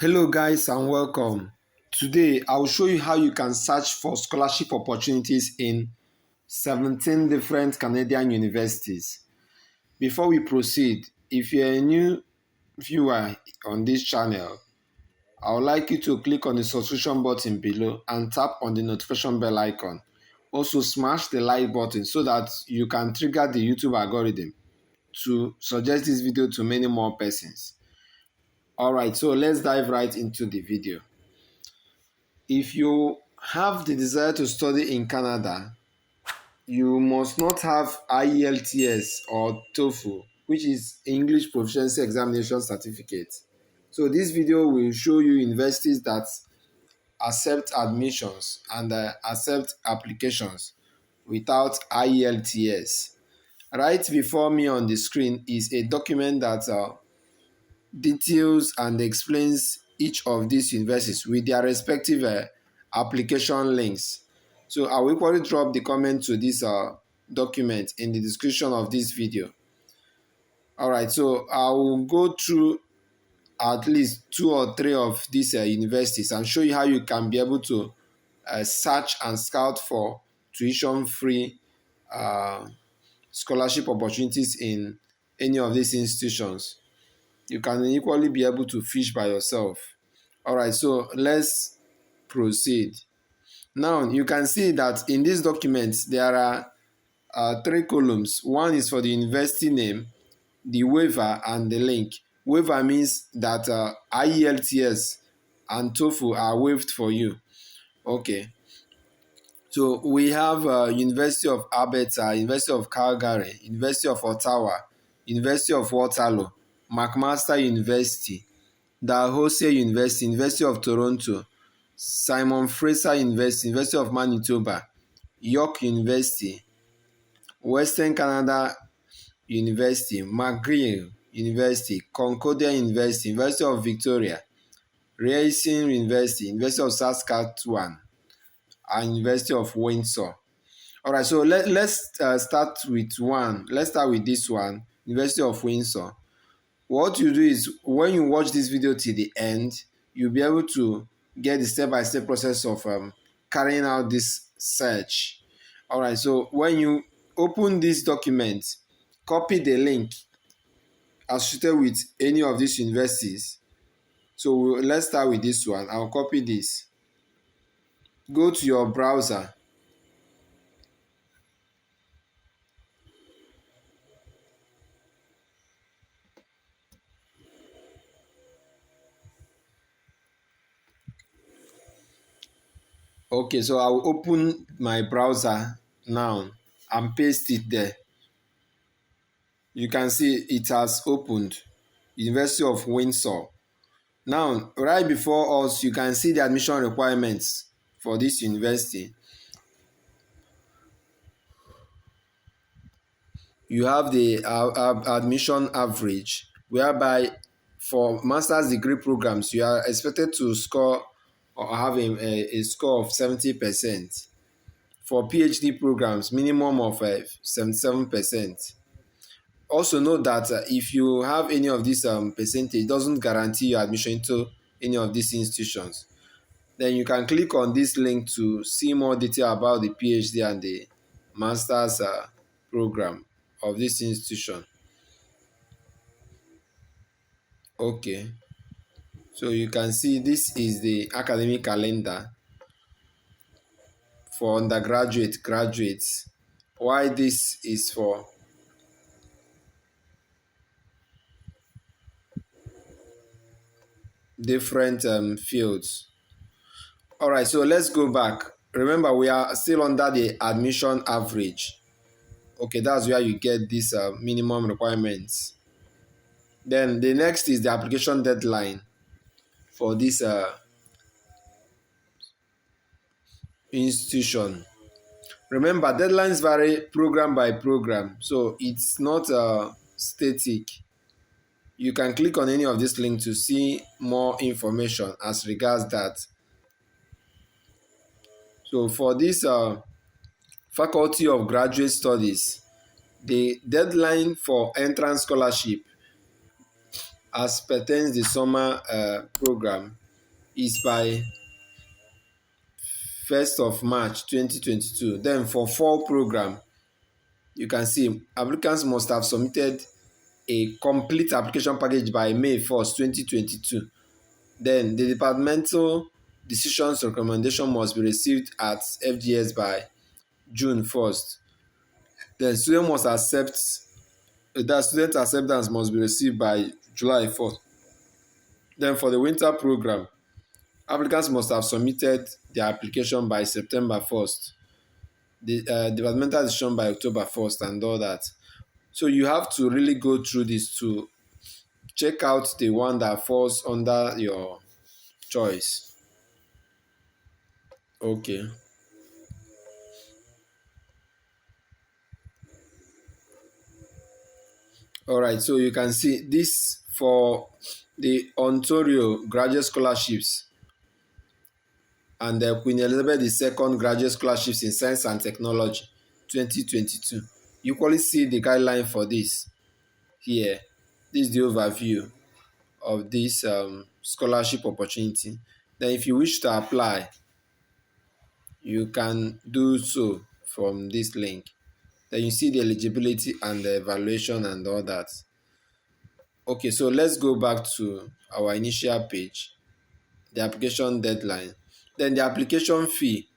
Hello guys and welcome. Today I will show you how you can search for scholarship opportunities in 17 different Canadian universities. Before we proceed, if you're a new viewer on this channel, I would like you to click on the subscription button below and tap on the notification bell icon. Also smash the like button so that you can trigger the YouTube algorithm to suggest this video to many more persons. Alright, so let's dive right into the video. If you have the desire to study in Canada, you must not have IELTS or TOEFL, which is English Proficiency Examination Certificate. So this video will show you universities that accept admissions and accept applications without IELTS. Right before me on the screen is a document that details and explains each of these universities with their respective application links. So I will equally drop the comment to this document in the description of this video. Alright, so I will go through at least 2 or 3 of these universities and show you how you can be able to search and scout for tuition-free scholarship opportunities in any of these institutions. You can equally be able to fish by yourself. Alright, so let's proceed. Now you can see that in this document there are 3 columns. One is for the university name, the waiver, and the link. Waiver means that IELTS and TOEFL are waived for you. Okay. So we have University of Alberta, University of Calgary, University of Ottawa, University of Waterloo, McMaster University, Dalhousie University, University of Toronto, Fraser University, University of Manitoba, York University, Western Canada University, McGill University, Concordia University, University of Victoria, Racing University, University of Saskatchewan, and University of Windsor. Alright, so let's start with one. Let's start with this one, University of Windsor. What you do is when you watch this video till the end, you'll be able to get the step-by-step process of carrying out this search. Alright, so when you open this document, copy the link associated with any of these universities. So let's start with this one. I'll copy this. Go to your browser. Okay, so I'll open my browser now and paste it there. You can see it has opened. University of Windsor. Now, right before us, you can see the admission requirements for this university. You have the admission average, whereby for master's degree programs, you are expected to score or have a score of 70%. For PhD programs, minimum of 77%. Also note that if you have any of this percentage, it doesn't guarantee your admission into any of these institutions. Then you can click on this link to see more detail about the PhD and the master's program of this institution. Okay, so you can see this is the academic calendar for undergraduate, graduates. Why this is for different fields. Alright, so let's go back. Remember, we are still under the admission average. Okay, that's where you get these minimum requirements. Then the next is the application deadline for this institution. Remember, deadlines vary program by program, so it's not static. You can click on any of this link to see more information as regards that. So for this Faculty of Graduate Studies, the deadline for entrance scholarship as pertains the summer program is by 1st of March 2022. Then for fall program, you can see applicants must have submitted a complete application package by May 1st, 2022. Then the departmental decisions recommendation must be received at FGS by June 1st. Then student acceptance must be received by July 4th. Then for the winter program, applicants must have submitted their application by September 1st. The departmental decision by October 1st and all that. So you have to really go through this to check out the one that falls under your choice. Okay. All right, so you can see this for the Ontario graduate scholarships and the Queen Elizabeth II graduate scholarships in science and technology 2022. You equally see the guideline for this here. This is the overview of this scholarship opportunity. Then if you wish to apply, you can do so from this link. Then you see the eligibility and the evaluation and all that. Okay, so let's go back to our initial page, the application deadline. Then the application fee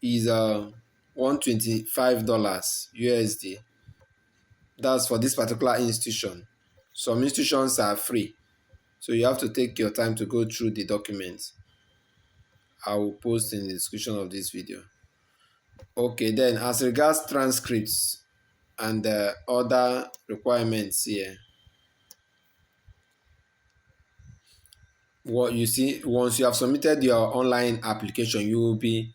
is $125 USD. That's for this particular institution. Some institutions are free, so you have to take your time to go through the documents. I will post in the description of this video. Okay, then as regards transcripts and other requirements here, what you see, once you have submitted your online application, you will be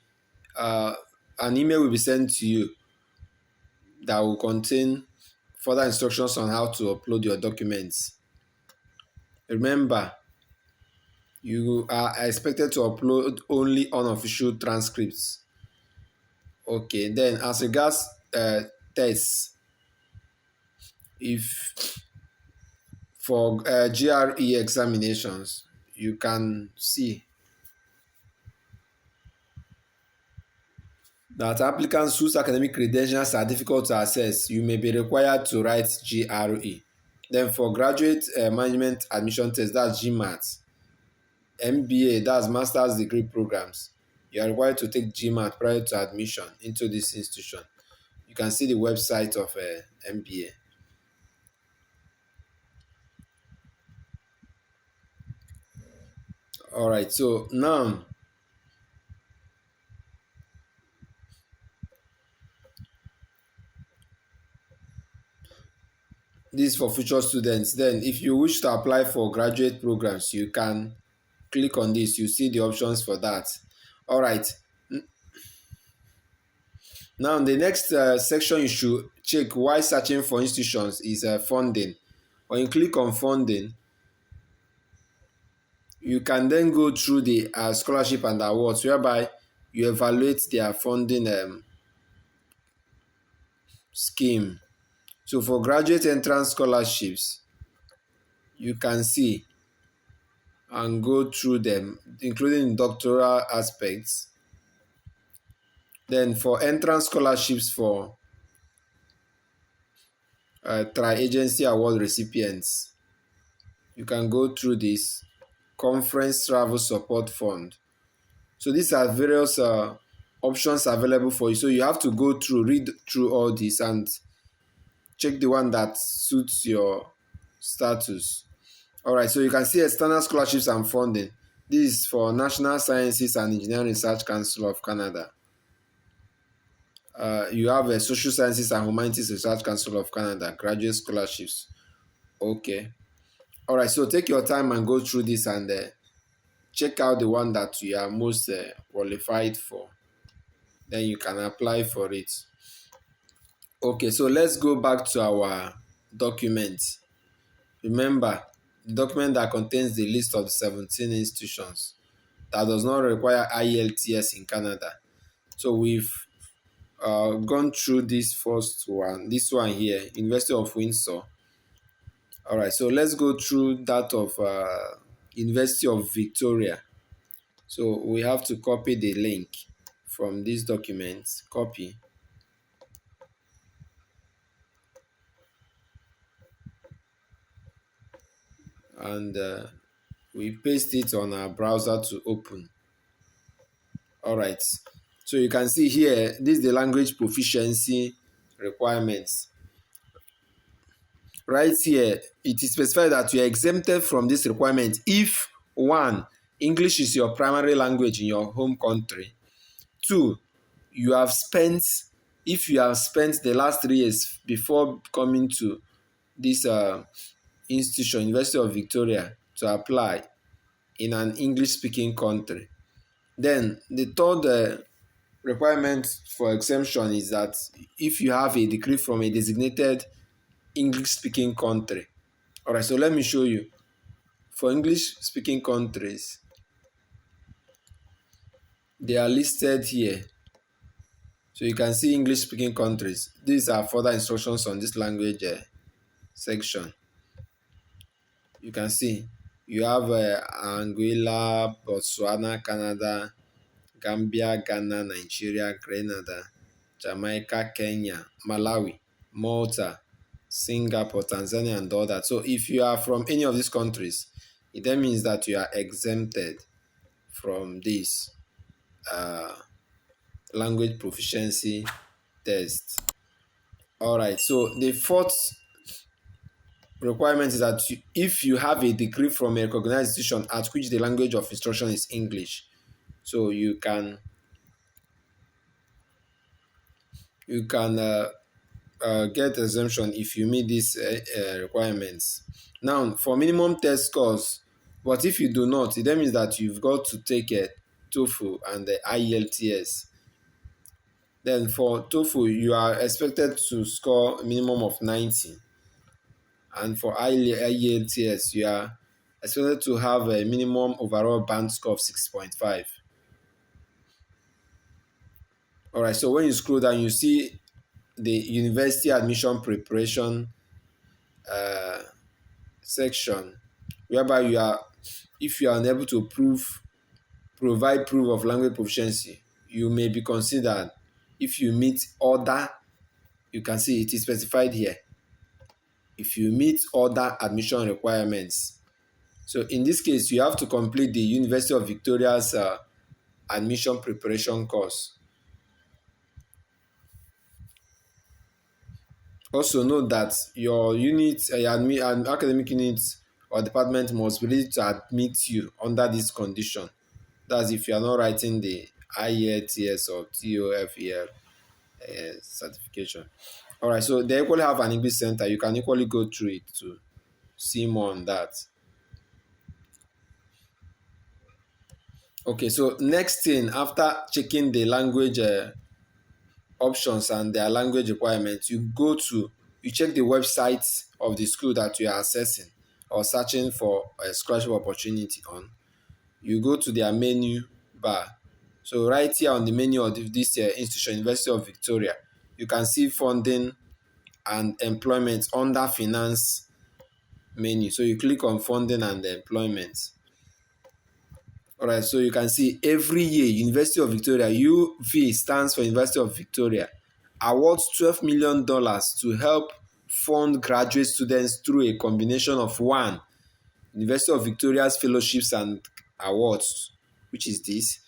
an email will be sent to you that will contain further instructions on how to upload your documents. Remember, you are expected to upload only unofficial transcripts. Okay, then as regards tests, if for GRE examinations, you can see that applicants whose academic credentials are difficult to access, you may be required to write GRE. Then for graduate management admission test, that's GMAT. MBA, that's master's degree programs, you are required to take GMAT prior to admission into this institution. You can see the website of MBA. All right, so now this is for future students. Then if you wish to apply for graduate programs, you can click on this. You see the options for that. All right, now the next section you should check while searching for institutions is funding. When you click on funding, you can then go through the scholarship and awards, whereby you evaluate their funding scheme. So for graduate entrance scholarships, you can see and go through them, including doctoral aspects. Then for entrance scholarships for tri-agency award recipients, you can go through this conference travel support fund. So these are various options available for you. So you have to go through, read through all this and check the one that suits your status. All right, so you can see external scholarships and funding. This is for National Sciences and Engineering Research Council of Canada. You have a Social Sciences and Humanities Research Council of Canada, graduate scholarships. Okay. All right, so take your time and go through this and check out the one that you are most qualified for. Then you can apply for it. Okay, so let's go back to our document. Remember, the document that contains the list of the 17 institutions that does not require IELTS in Canada. So we've gone through this first one, this one here, University of Windsor. All right, so let's go through that of University of Victoria. So we have to copy the link from this document, copy, and we paste it on our browser to open. All right, so you can see here, this is the language proficiency requirements. Right here, it is specified that you are exempted from this requirement if, one, English is your primary language in your home country. Two, if you have spent the last 3 years before coming to this institution, University of Victoria, to apply in an English-speaking country. Then the third requirement for exemption is that if you have a degree from a designated English-speaking country. All right, so let me show you. For English-speaking countries, they are listed here. So you can see English-speaking countries. These are further instructions on this language section. You can see you have Anguilla, Botswana, Canada, Gambia, Ghana, Nigeria, Grenada, Jamaica, Kenya, Malawi, Malta, Singapore, Tanzania, and all that. So if you are from any of these countries, it then means that you are exempted from this language proficiency test. All right, so the fourth requirement is that if you have a degree from a recognized institution at which the language of instruction is English, so you can get exemption if you meet these requirements. Now, for minimum test scores, but if you do not, it then means that you've got to take a TOEFL and the IELTS. Then for TOEFL, you are expected to score a minimum of 90. And for IELTS, you are expected to have a minimum overall band score of 6.5. All right, so when you scroll down, you see the university admission preparation section, whereby if you are unable to provide proof of language proficiency, you may be considered. If you meet other, you can see it is specified here. If you meet other admission requirements, so in this case, you have to complete the University of Victoria's admission preparation course. Also note that your unit, academic unit or department must be ready to admit you under this condition. That's if you are not writing the IELTS or TOEFL certification. All right, so they equally have an English center. You can equally go through it to see more on that. Okay, so next thing, after checking the language options and their language requirements, you check the website of the school that you are assessing or searching for a scholarship opportunity on. You go to their menu bar. So right here on the menu of this institution, University of Victoria, you can see funding and employment under finance menu. So you click on funding and employment. All right, so you can see every year, University of Victoria, UV stands for University of Victoria, awards $12 million to help fund graduate students through a combination of 1, University of Victoria's fellowships and awards, which is this.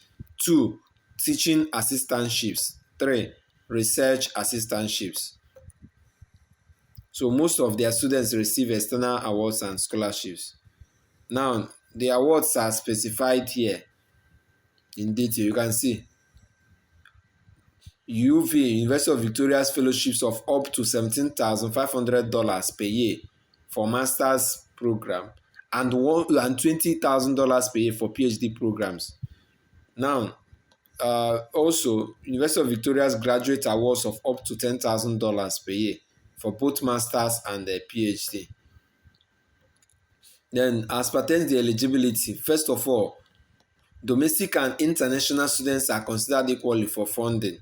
2, teaching assistantships. 3, research assistantships. So most of their students receive external awards and scholarships. Now, the awards are specified here in detail. You can see UV, University of Victoria's fellowships of up to $17,500 per year for master's program and $20,000 per year for PhD programs. Now, also, University of Victoria's graduate awards of up to $10,000 per year for both master's and PhD. Then, as pertains the eligibility, first of all, domestic and international students are considered equally for funding.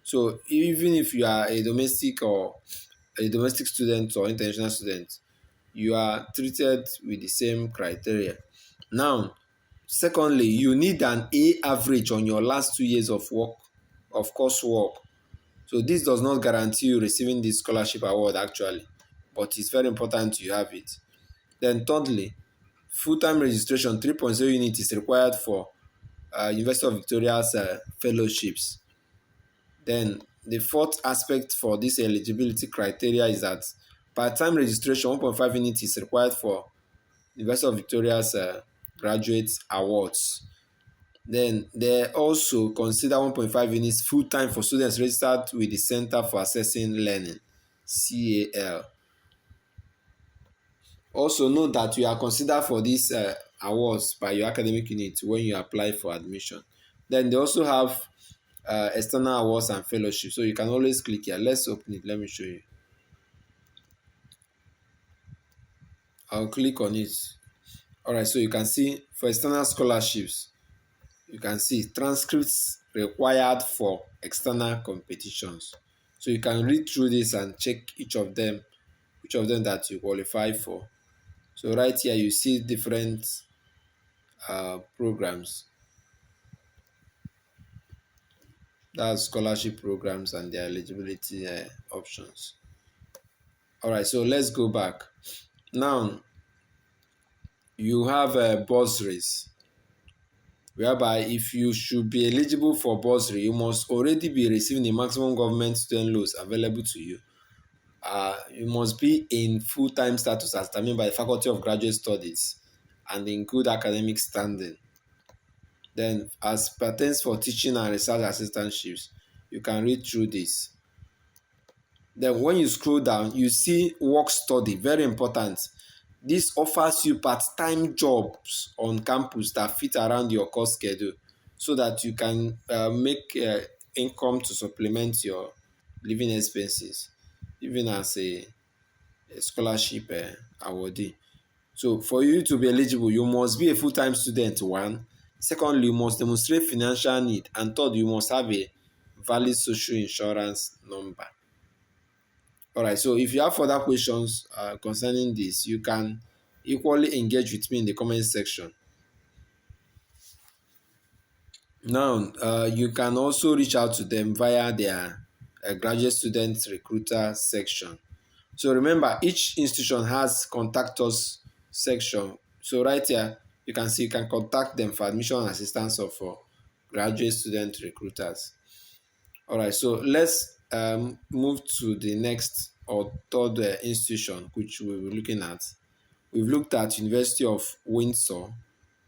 So even if you are a domestic student or international student, you are treated with the same criteria. Now, secondly, you need an A average on your last 2 years of work, of coursework. So this does not guarantee you receiving this scholarship award actually, but it's very important you have it. Then thirdly, full-time registration 3.0 unit is required for University of Victoria's fellowships. Then the fourth aspect for this eligibility criteria is that part-time registration 1.5 unit is required for University of Victoria's graduate awards. Then they also consider 1.5 units full-time for students registered with the Center for Assessing Learning, CAL. Also note that you are considered for these awards by your academic unit when you apply for admission. Then they also have external awards and fellowships. So you can always click here. Let's open it. Let me show you. I'll click on it. Alright, so you can see for external scholarships, you can see transcripts required for external competitions. So you can read through this and check each of them that you qualify for. So right here you see different programs. That's scholarship programs and their eligibility options. Alright, so let's go back. Now, you have bursaries, whereby if you should be eligible for bursary, you must already be receiving the maximum government student loans available to you. You must be in full-time status as determined by the Faculty of Graduate Studies and in good academic standing. Then, as pertains for teaching and research assistantships, you can read through this. Then when you scroll down, you see work study, very important. This offers you part-time jobs on campus that fit around your course schedule so that you can make income to supplement your living expenses, even as a scholarship awardee. So for you to be eligible, you must be a full-time student, one. Secondly, you must demonstrate financial need. And third, you must have a valid social insurance number. Alright, so if you have further questions concerning this, you can equally engage with me in the comment section. Now, you can also reach out to them via their graduate student recruiter section. So remember, each institution has contact us section. So right here, you can see you can contact them for admission assistance or for graduate student recruiters. Alright, so let's move to the next or third institution which we'll be looking at. We've looked at University of Windsor,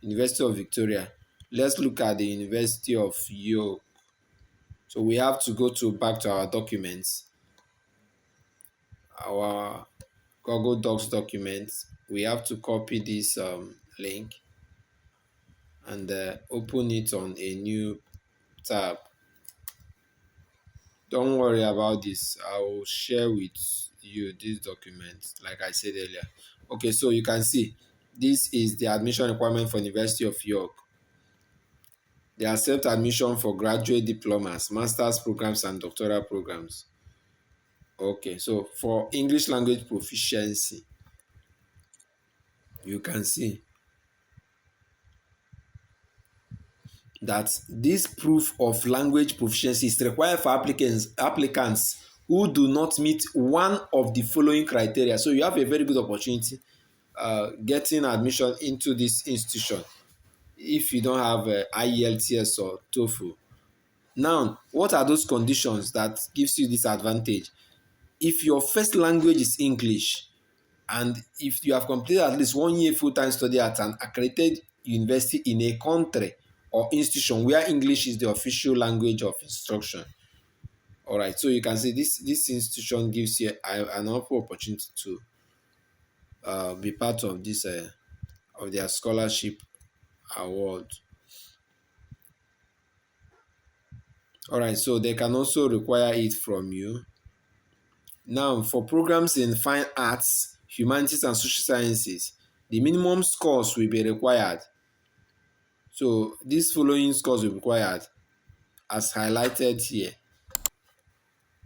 University of Victoria. Let's look at the University of York. So we have to go back to our documents, our Google Docs documents. We have to copy this link and open it on a new tab. Don't worry about this. I will share with you this document like I said earlier. Okay, so you can see this is the admission requirement for University of York. They accept admission for graduate diplomas, master's programs, and doctoral programs. Okay, so for English language proficiency, you can see that this proof of language proficiency is required for applicants who do not meet one of the following criteria. So you have a very good opportunity getting admission into this institution if you don't have IELTS or TOEFL. Now, what are those conditions that gives you this advantage? If your first language is English, and if you have completed at least 1 year full-time study at an accredited university in a country or institution where English is the official language of instruction. Alright, so you can see this institution gives you an opportunity to be part of this of their scholarship award. Alright, so they can also require it from you. Now, for programs in fine arts, humanities, and social sciences, the minimum scores will be required. So these following scores will be required as highlighted here.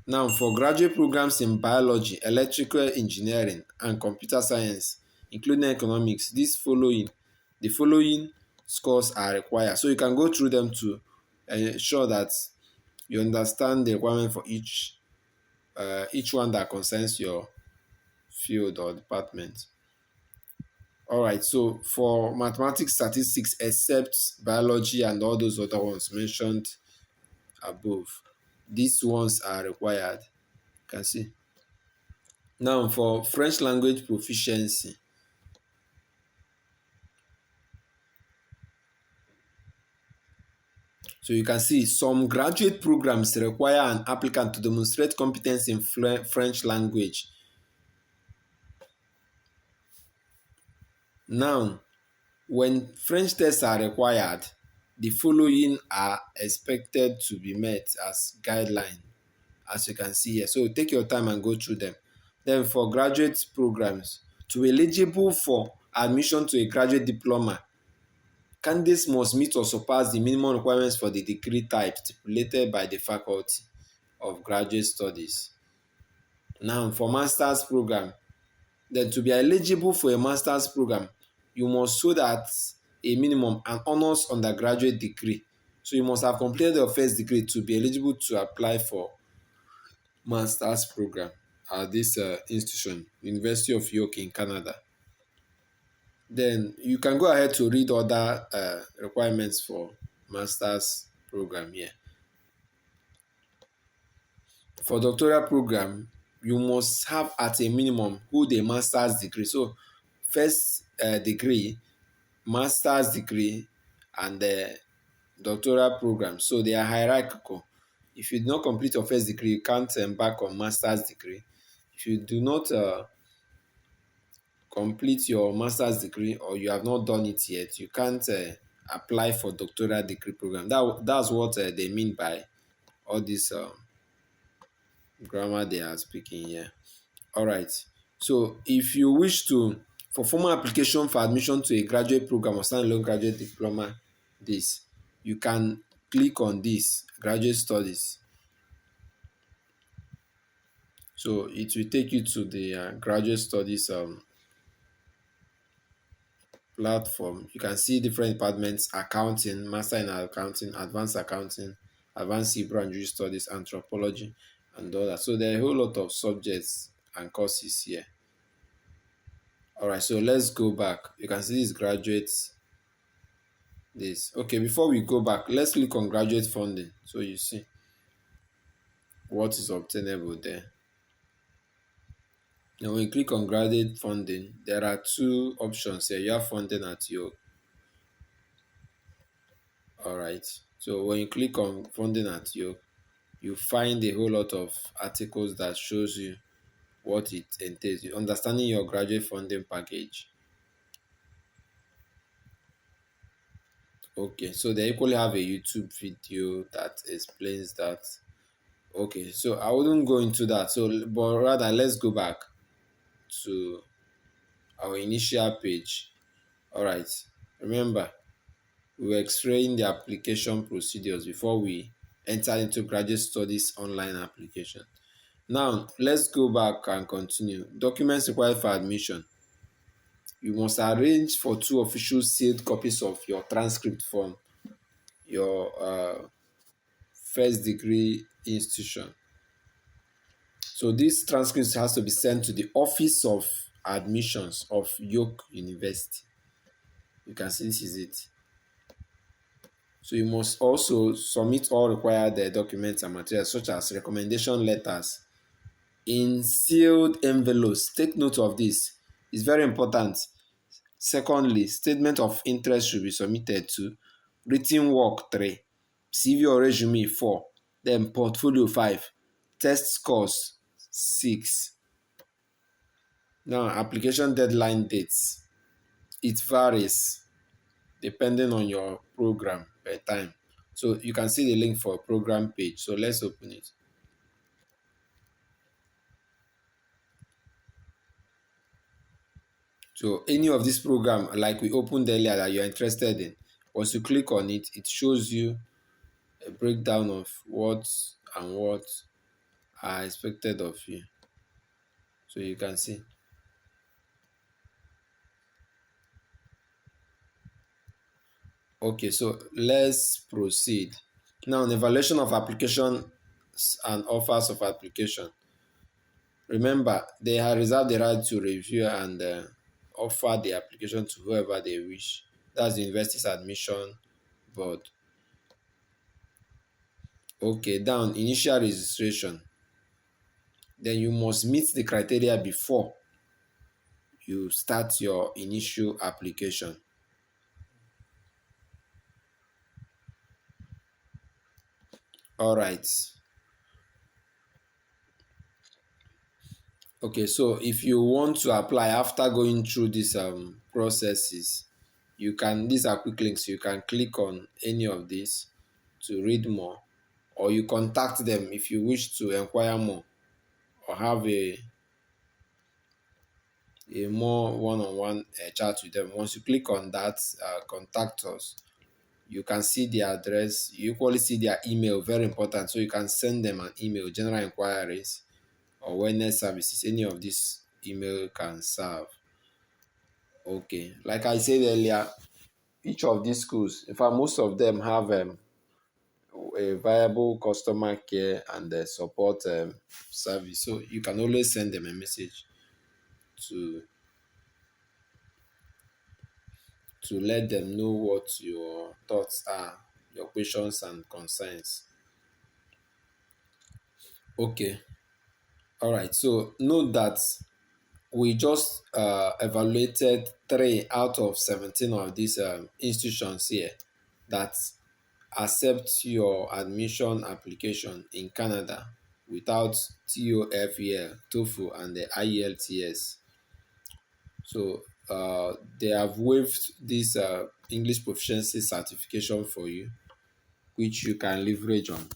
Now, for graduate programs in biology, electrical engineering, and computer science, including economics, the following scores are required. So you can go through them to ensure that you understand the requirement for each one that concerns your field or department. All right, so for mathematics, statistics, except biology and all those other ones mentioned above, these ones are required. You can see. Now, for French language proficiency, so you can see some graduate programs require an applicant to demonstrate competence in French language. Now, when French tests are required, the following are expected to be met as guideline, as you can see here. So take your time and go through them. Then for graduate programs, to be eligible for admission to a graduate diploma, candidates must meet or surpass the minimum requirements for the degree type stipulated by the Faculty of Graduate Studies. Now, for master's program, then to be eligible for a master's program, you must show that a minimum an honors undergraduate degree. So you must have completed your first degree to be eligible to apply for master's program at this institution, University of York in Canada. Then you can go ahead to read other requirements for master's program here. For doctoral program, you must have at a minimum hold a master's degree. So first degree, master's degree, and the doctoral program. So they are hierarchical. If you do not complete your first degree, you can't embark on master's degree. If you do not complete your master's degree or you have not done it yet, you can't apply for doctoral degree program. That's what they mean by all this grammar they are speaking here. All right. So if you wish to, for formal application for admission to a graduate program or standalone graduate diploma, you can click on this, graduate studies. So it will take you to the graduate studies platform. You can see different departments: accounting, master in accounting, advanced Hebrew and Jewish studies, anthropology, and all that. So there are a whole lot of subjects and courses here. All right, so let's go back. You can see this graduates. Okay, before we go back, let's click on graduate funding so you see what is obtainable there. Now when you click on graduate funding, there are two options here. You have funding at York. All right, so when you click on funding at York, you find a whole lot of articles that shows you what it entails, understanding your graduate funding package. Okay, so they equally have a YouTube video that explains that. Okay, so I wouldn't go into that. But rather, let's go back to our initial page. All right, remember, we were explaining the application procedures before we enter into graduate studies online application. Now, let's go back and continue. Documents required for admission. You must arrange for 2 official sealed copies of your transcript from your first degree institution. So this transcript has to be sent to the Office of Admissions of York University. You can see this is it. So you must also submit all required documents and materials such as recommendation letters in sealed envelopes. Take note of this. It's very important. Secondly, statement of interest should be submitted to written work 3, CV or resume 4, then portfolio 5, test scores 6. Now, application deadline dates. It varies depending on your program per time. So you can see the link for a program page. So let's open it. So any of this program, like we opened earlier, that you're interested in, once you click on it, it shows you a breakdown of what are expected of you. So you can see. Okay, so let's proceed. Now, an evaluation of applications and offers of application. Remember, they have reserved the right to review and offer the application to whoever they wish. That's the university's admission board. Okay, down, initial registration. Then you must meet the criteria before you start your initial application. All right. Okay, so if you want to apply after going through these processes, you can, these are quick links, you can click on any of these to read more, or you contact them if you wish to inquire more or have a more one-on-one chat with them. Once you click on that, contact us, you can see their address, you equally see their email, very important, so you can send them an email, general inquiries or wellness services, any of these email can serve. Okay, like I said earlier, each of these schools, in fact, most of them have a viable customer care and support service. So you can always send them a message to let them know what your thoughts are, your questions and concerns. Okay, all right. So note that we just evaluated 3 out of 17 of these institutions here that accept your admission application in Canada without TOEFL, TOEFL, and the IELTS. So they have waived this English proficiency certification for you, which you can leverage on.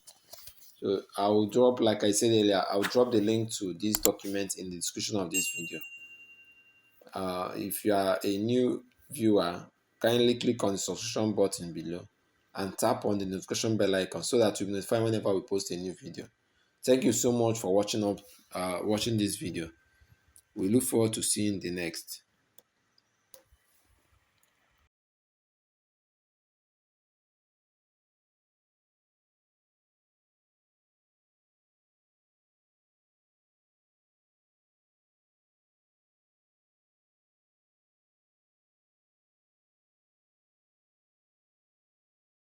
So I will drop, like I said earlier, I'll drop the link to this document in the description of this video. If you are a new viewer, kindly click on the subscription button below and tap on the notification bell icon so that you'll be notified whenever we post a new video. Thank you so much for watching this video. We look forward to seeing the next.